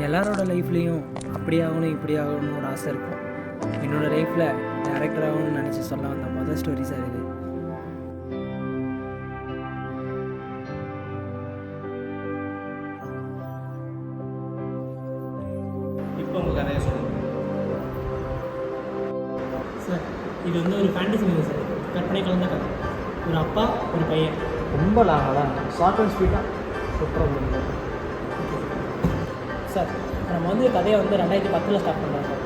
எல்லாரோட லைஃப்லேயும் அப்படி ஆகணும் இப்படி ஆகணும்னு ஒரு ஆசை இருக்கும். என்னோடய லைஃப்பில் டேரக்டர் ஆகணும்னு நினச்சி சொல்ல வந்த மொதல் ஸ்டோரி சார் இது. இப்போ உங்கள் கதையை சொல்லுங்கள் சார். இது வந்து ஒரு ஃபேண்டசி மூவி சார், கற்பனை கலந்த கதை. ஒரு அப்பா ஒரு பையன். ரொம்ப லாங்கலாம் ஷார்ட் அண்ட் ஸ்பீடாக சூப்பராக சார் நம்ம வந்து கதையை வந்து 2010 ஸ்டார்ட் பண்ணுறோம் சார்.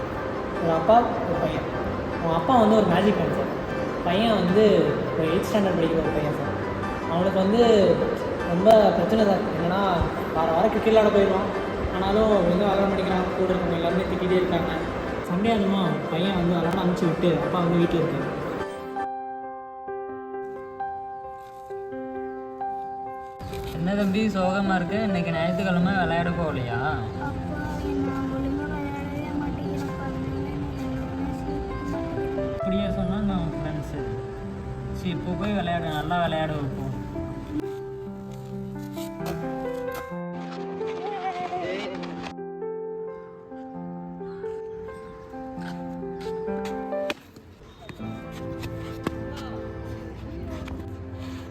ஒரு அப்பா ஒரு பையன். அவன் அப்பா வந்து ஒரு மேஜிக் மேன் சார். பையன் வந்து ஒரு 8th ஸ்டாண்டர்ட் படிக்கிற ஒரு பையன் சார். அவனுக்கு வந்து ரொம்ப பிரச்சனை சார். என்னென்னா வாரம் கிரிக்கெட் விளாட போயிடுவான், ஆனாலும் வந்து விளாட மாட்டேங்கிறான். கூட இருக்கவங்க எல்லாருமே திட்டிகிட்டே இருக்காங்க. சண்டே அதுமா பையன் வந்து விளாட அனுப்பிச்சி விட்டு அப்பா வந்து வீட்டில் இருக்காங்க. என்ன தம்பி சோகமாக இருக்கு? இன்னைக்கு ஞாயிற்றுக்கிழமை விளையாட போகலையா? அப்படியே சொன்னால் நான் ஃப்ரெண்ட்ஸு. சரி இப்போ போய் விளையாடு, நல்லா விளையாட வைப்போம்.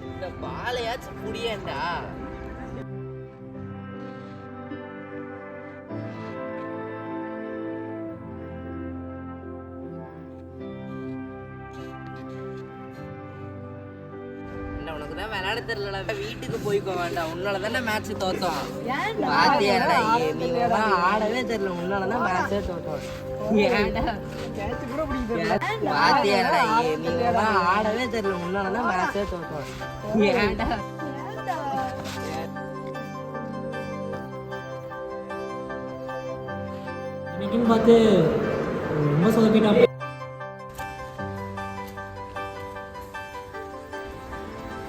இந்த பாலையாச்சும் புடியேண்டா. உனக்கு தான் விளையாட தெரியல, வீட்டுக்கு போய்க்க வேண்டாம். உன்னால தானே மேட்ச் தோத்தோம். பாத்தியாடா, நீங்க ஆடவே தெரியல, உன்னாலதான் மேட்சே தோத்தோம். பாத்தியாடா, நீங்க ஆடவே தெரியல, உன்னாலதான் மேட்சே தோத்தோம். ஏன்டா இன்னைக்குன்னு பார்த்து ரொம்ப சொதப்பிட்டான்.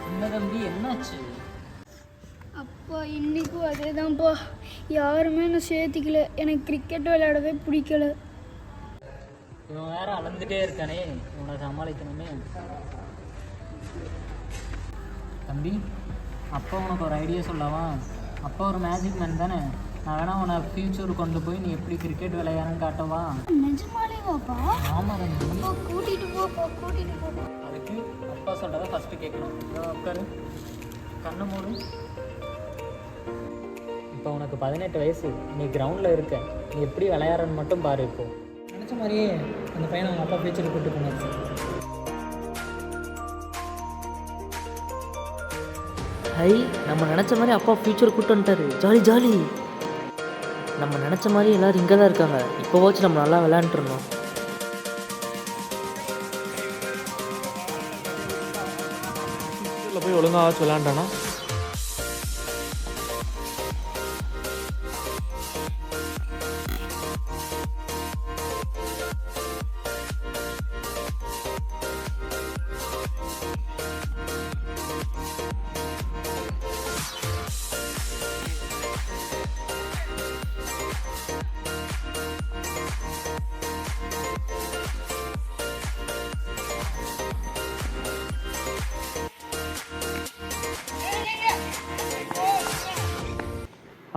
என்ன தம்பி என்னாச்சு? அப்பா இன்றைக்கும் அதே தான்ப்பா. யாருமே என்னை சேர்த்திக்கல. எனக்கு கிரிக்கெட் விளையாடவே பிடிக்கல. இவன் வேற அளந்துட்டே இருக்கானே, இவனை சமாளிக்கணுமே. தம்பி, அப்பா உனக்கு ஒரு ஐடியா சொல்லவா? அப்பா ஒரு மேஜிக் மேன் தானே. நான் வேணா உன்னை ஃபியூச்சர் கொண்டு போய் நீ எப்படி கிரிக்கெட் விளையாடுன்னு காட்டவா? நிஜமாலேவாப்பா? ஆமாம் தம்பி. கூட்டிகிட்டு போப்பா, கூட்டிகிட்டு போப்பா. அதுக்கு அப்பா சொல்கிறத ஃபஸ்ட்டு கேட்கணும். உட்காரு, கண்ணு மூடு. இப்போ உனக்கு 18 வயசு, நீ கிரவுண்டில் இருக்க. நீ எப்படி விளையாடுறன்னு மட்டும் பாரு. இப்போ நினச்ச மாதிரியே அந்த பையனை அவங்க அப்பா ஃபியூச்சருக்கு கூப்பிட்டு போனார் சார். ஹை, நம்ம நினச்ச மாதிரி அப்பா ஃபியூச்சர் கூப்பிட்டு வந்துட்டாரு. Jolly jolly. நம்ம நினச்ச மாதிரி எல்லோரும் இங்கே தான் இருக்காங்க. இப்போவாச்சும் நம்ம நல்லா விளையாண்டுருந்தோம். போய் ஒழுங்காக விளையாண்டானா?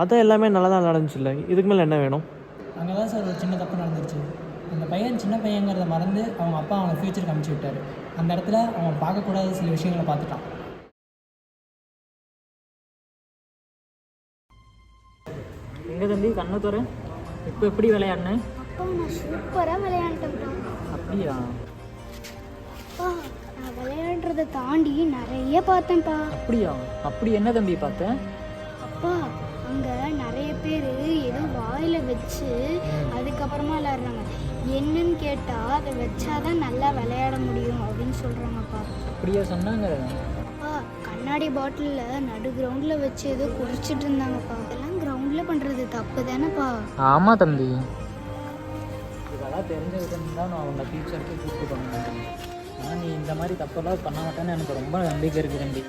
அதான் எல்லாமே நல்லா தான் நடந்துச்சு. இல்லை இதுக்கு மேலே என்ன வேணும்? அங்கே தான் சார் ஒரு சின்ன தப்பு நடந்துருச்சு. அந்த பையன் சின்ன பையங்கிறத மறந்து அவங்க அப்பா அவனை ஃபியூச்சருக்கு அனுப்பிச்சி விட்டார். அந்த இடத்துல அவன் பார்க்கக்கூடாத சில விஷயங்களை பார்த்துட்டான். எங்கே தம்பி கண்ணு தோற? இப்போ எப்படி விளையாடுனேன்? அப்பா நான் சூப்பராக விளையாண்டேன்ப்பா. அப்படியா? அப்பா நான் விளையாடுறதை தாண்டி நிறைய பார்த்தேன்ப்பா. அப்படியா? அப்படி என்ன தம்பி பார்த்தேன்? அப்பா அங்கே நிறைய பேர் ஏதோ வாயில் வச்சு அதுக்கப்புறமா விளையாடுறாங்க. என்னன்னு கேட்டால் அதை வச்சாதான் நல்லா விளையாட முடியும் அப்படின்னு சொல்கிறாங்கப்பா. அப்படியா சொன்னாங்க? அப்பா கண்ணாடி பாட்டிலில் நடு கிரவுண்டில் வச்சு ஏதோ குடிச்சிட்டு இருந்தாங்கப்பா. அதெல்லாம் கிரவுண்டில் பண்ணுறது தப்பு தானேப்பா? ஆமாம் தம்பி. இதெல்லாம் தெரிஞ்சுக்கிட்டு தான் நான் அவங்க ஃபியூச்சருக்கு கூப்பிட்டு போனேன். ஆனால் நீ இந்த மாதிரி தப்பெல்லாம் பண்ண மாட்டேன்னு எனக்கு ரொம்ப நம்பிக்கை இருக்குது தம்பி.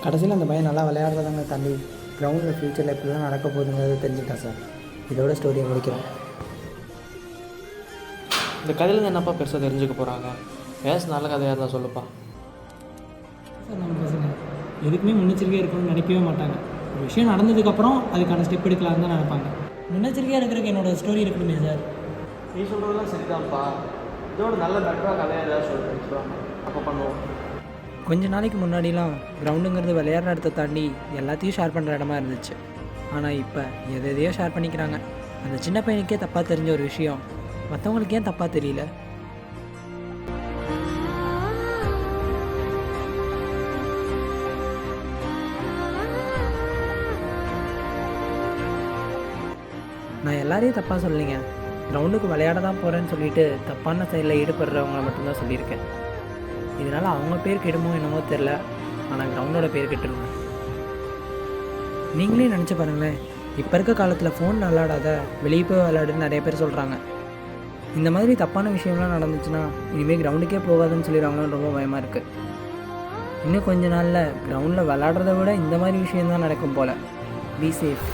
கடைசியில் அந்த பையன் நல்லா விளையாடுறதாங்க தாண்டி கிரவுண்டில் ஃப்யூச்சரில் இப்படிலாம் நடக்க போகுதுங்கிறது தெரிஞ்சுட்டா சார். இதோட ஸ்டோரியை முடிக்கிறோம். இந்த கதையிலேருந்து என்னப்பா பெருசாக தெரிஞ்சுக்க போகிறாங்க? நல்ல கதையாக இருந்தால் சொல்லுப்பா. சார் நம்ம பசங்க எதுக்குமே முன்னெச்சரிக்கையாக இருக்கணும்னு நினைக்கவே மாட்டாங்க. ஒரு விஷயம் நடந்ததுக்கப்புறம் அதுக்கான ஸ்டெப் எடுக்கலாம்னு தான் நினைப்பாங்க. முன்னெச்சரிக்கையாக இருக்கிறதுக்கு என்னோடய ஸ்டோரி இருக்கணுமே சார். நீ சொல்கிறதெல்லாம் சரிதான்ப்பா. இதோட நல்ல பெட்டராக கதையாக ஏதாவது சொல்லுவாங்க, அப்போ பண்ணுவோம். கொஞ்ச நாளைக்கு முன்னாடிலாம் கிரவுண்டுங்கிறது விளையாடுற இடத்த தாண்டி எல்லாத்தையும் ஷேர் பண்ணுற இடமா இருந்துச்சு. ஆனால் இப்போ எதையோ ஷேர் பண்ணிக்கிறாங்க. அந்த சின்ன பையனுக்கே தப்பாக தெரிஞ்ச ஒரு விஷயம் மற்றவங்களுக்கு ஏன் தப்பாக தெரியல? நான் எல்லாரையும் தப்பாக சொல்லலைங்க. கிரவுண்டுக்கு விளையாட தான் போகிறேன்னு சொல்லிட்டு தப்பான சைடில் ஈடுபடுறவங்கள மட்டும்தான் சொல்லியிருக்கேன். இதனால் அவங்க பேர் கெடுமோ என்னமோ தெரில, ஆனால் கிரவுண்டோட பேர் கெட்டுருங்க. நீங்களே நினச்சி பாருங்களேன், இப்போ இருக்க காலத்தில் ஃபோன் விளையாடாத, வெளியே போய் விளையாடுன்னு நிறைய பேர் சொல்கிறாங்க. இந்த மாதிரி தப்பான விஷயம்லாம் நடந்துச்சுன்னா இனிமேல் கிரவுண்டுக்கே போகாதுன்னு சொல்லிடுவாங்கன்னு ரொம்ப பயமாக இருக்குது. இன்னும் கொஞ்ச நாளில் கிரவுண்டில் விளையாடுறத விட இந்த மாதிரி விஷயம்தான் நடக்கும் போல். Be safe.